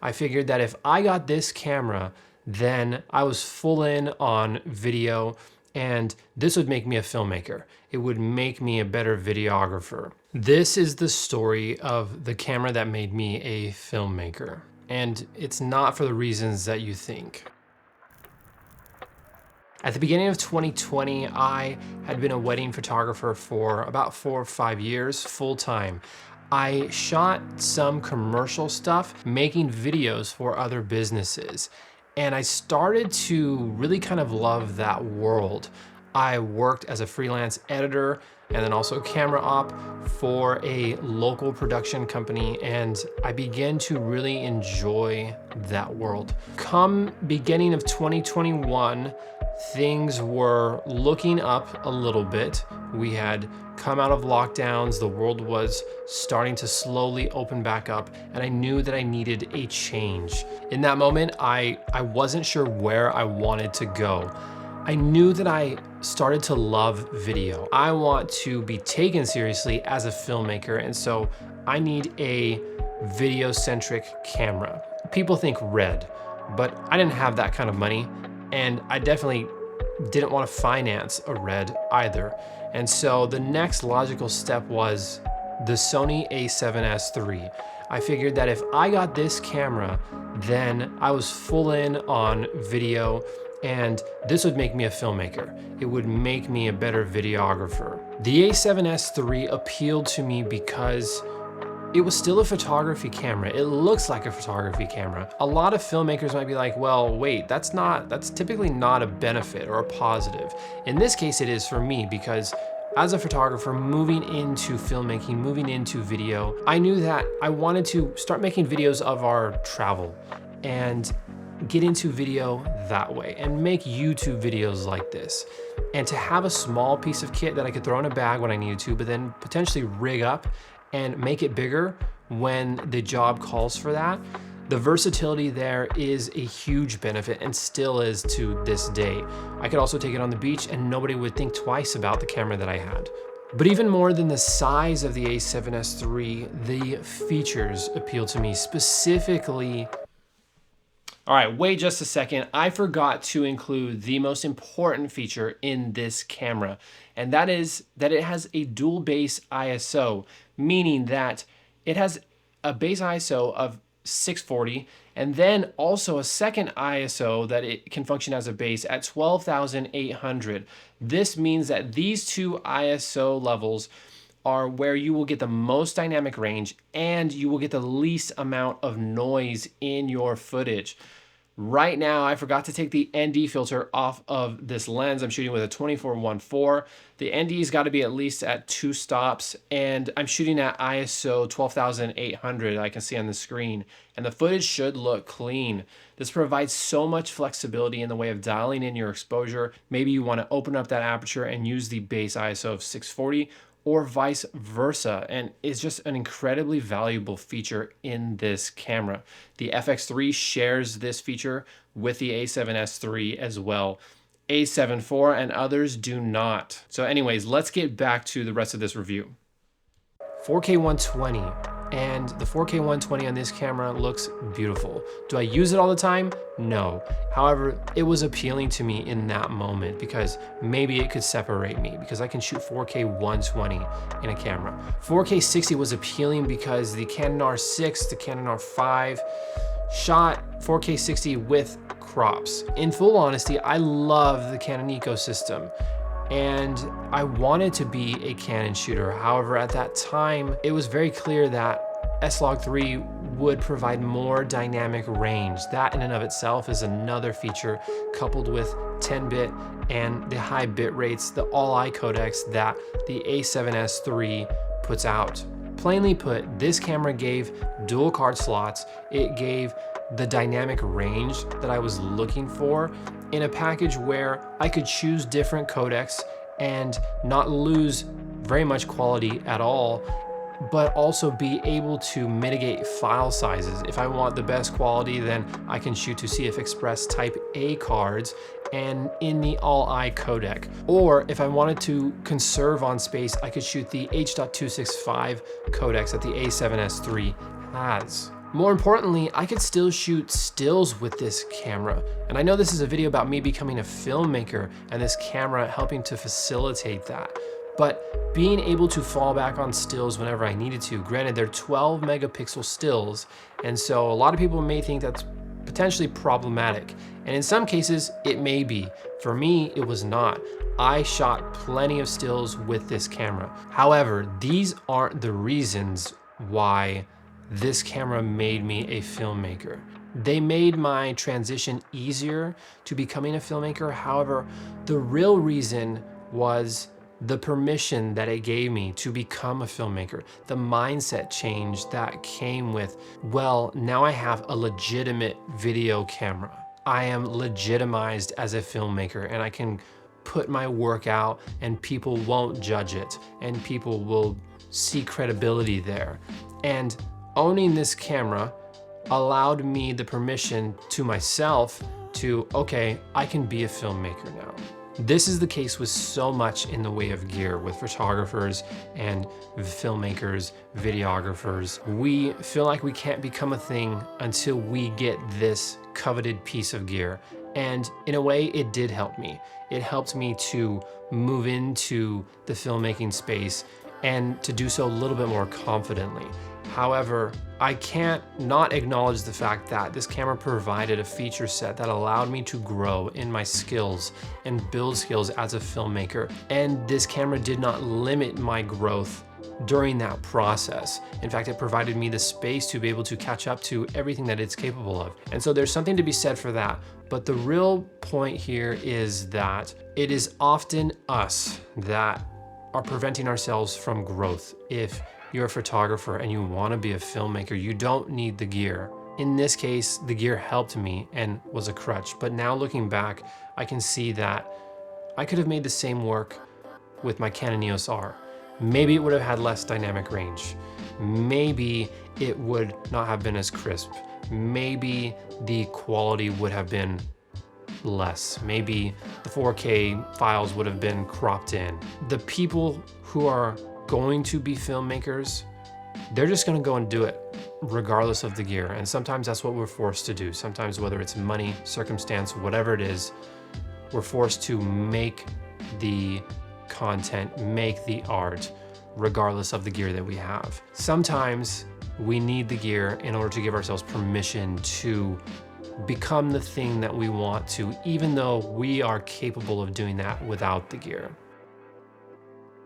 I figured that if I got this camera, then I was full in on video, and this would make me a filmmaker. It would make me a better videographer. This is the story of the camera that made me a filmmaker, and it's not for the reasons that you think. At the beginning of 2020, I had been a wedding photographer for about 4 or 5 years, full time. I shot some commercial stuff, making videos for other businesses. And I started to really kind of love that world. I worked as a freelance editor and then also camera op for a local production company, and I began to really enjoy that world. Come beginning of 2021, things were looking up a little bit. We had come out of lockdowns, the world was starting to slowly open back up, and I knew that I needed a change. In that moment, I wasn't sure where I wanted to go. I knew that I started to love video. I want to be taken seriously as a filmmaker, and so I need a video-centric camera. People think RED, but I didn't have that kind of money, and I definitely didn't want to finance a RED either. And so the next logical step was the Sony A7s III. I figured that if I got this camera, then I was full in on video, and this would make me a filmmaker. It would make me a better videographer. The A7s III appealed to me because it was still a photography camera. It looks like a photography camera. A lot of filmmakers might be like, well, wait, that's typically not a benefit or a positive. In this case, it is for me, because as a photographer moving into filmmaking, moving into video, I knew that I wanted to start making videos of our travel and get into video that way and make YouTube videos like this. And to have a small piece of kit that I could throw in a bag when I needed to, but then potentially rig up and make it bigger when the job calls for that. The versatility there is a huge benefit, and still is to this day. I could also take it on the beach and nobody would think twice about the camera that I had. But even more than the size of the A7s III, the features appeal to me specifically. All right, wait just a second. I forgot to include the most important feature in this camera, and that is that it has a dual base ISO, meaning that it has a base ISO of 640 and then also a second ISO that it can function as a base at 12,800. This means that these two ISO levels are where you will get the most dynamic range and you will get the least amount of noise in your footage. Right now, I forgot to take the ND filter off of this lens. I'm shooting with a 24-1.4. The ND's got to be at least at 2 stops, and I'm shooting at ISO 12,800, I can see on the screen, and the footage should look clean. This provides so much flexibility in the way of dialing in your exposure. Maybe you want to open up that aperture and use the base ISO of 640, or vice versa, and it's just an incredibly valuable feature in this camera. The FX3 shares this feature with the A7s III as well. A7 IV and others do not. So anyways, let's get back to the rest of this review. 4K 120, and the 4K 120 on this camera looks beautiful. Do I use it all the time? No. However, it was appealing to me in that moment because maybe it could separate me, because I can shoot 4K 120 in a camera. 4K 60 was appealing because the Canon R6, the Canon R5 shot 4K 60 with crops. In full honesty, I love the Canon ecosystem, and I wanted to be a Canon shooter. However, at that time, it was very clear that S-Log3 would provide more dynamic range. That in and of itself is another feature, coupled with 10-bit and the high bit rates, the all-I codecs that the A7s III puts out. Plainly put, this camera gave dual card slots. It gave the dynamic range that I was looking for in a package where I could choose different codecs and not lose very much quality at all, but also be able to mitigate file sizes. If I want the best quality, then I can shoot to CF Express Type A cards and in the all-I codec. Or if I wanted to conserve on space, I could shoot the H.265 codecs that the A7s III has. More importantly, I could still shoot stills with this camera. And I know this is a video about me becoming a filmmaker and this camera helping to facilitate that. But being able to fall back on stills whenever I needed to, granted they're 12 megapixel stills, and so a lot of people may think that's potentially problematic. And in some cases, it may be. For me, it was not. I shot plenty of stills with this camera. However, these aren't the reasons why this camera made me a filmmaker. They made my transition easier to becoming a filmmaker. However, the real reason was the permission that it gave me to become a filmmaker, the mindset change that came with, well, now I have a legitimate video camera. I am legitimized as a filmmaker and I can put my work out and people won't judge it and people will see credibility there. And owning this camera allowed me the permission to myself to, okay, I can be a filmmaker now. This is the case with so much in the way of gear with photographers and filmmakers, videographers. We feel like we can't become a thing until we get this coveted piece of gear. And in a way, it did help me. It helped me to move into the filmmaking space and to do so a little bit more confidently. However, I can't not acknowledge the fact that this camera provided a feature set that allowed me to grow in my skills and build skills as a filmmaker. And this camera did not limit my growth during that process. In fact, it provided me the space to be able to catch up to everything that it's capable of. And so there's something to be said for that. But the real point here is that it is often us that are preventing ourselves from growth. If you're a photographer and you want to be a filmmaker, you don't need the gear. In this case, the gear helped me and was a crutch. But now looking back, I can see that I could have made the same work with my Canon EOS R. Maybe it would have had less dynamic range. Maybe it would not have been as crisp. Maybe the quality would have been less. Maybe the 4K files would have been cropped in. The people who are going to be filmmakers, they're just gonna go and do it regardless of the gear. And sometimes that's what we're forced to do. Sometimes whether it's money, circumstance, whatever it is, we're forced to make the content, make the art, regardless of the gear that we have. Sometimes we need the gear in order to give ourselves permission to become the thing that we want to, even though we are capable of doing that without the gear.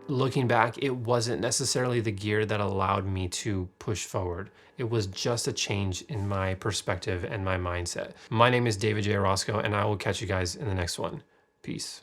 Looking back, it wasn't necessarily the gear that allowed me to push forward. It was just a change in my perspective and my mindset. My name is David J. Orozco, and I will catch you guys in the next one. Peace.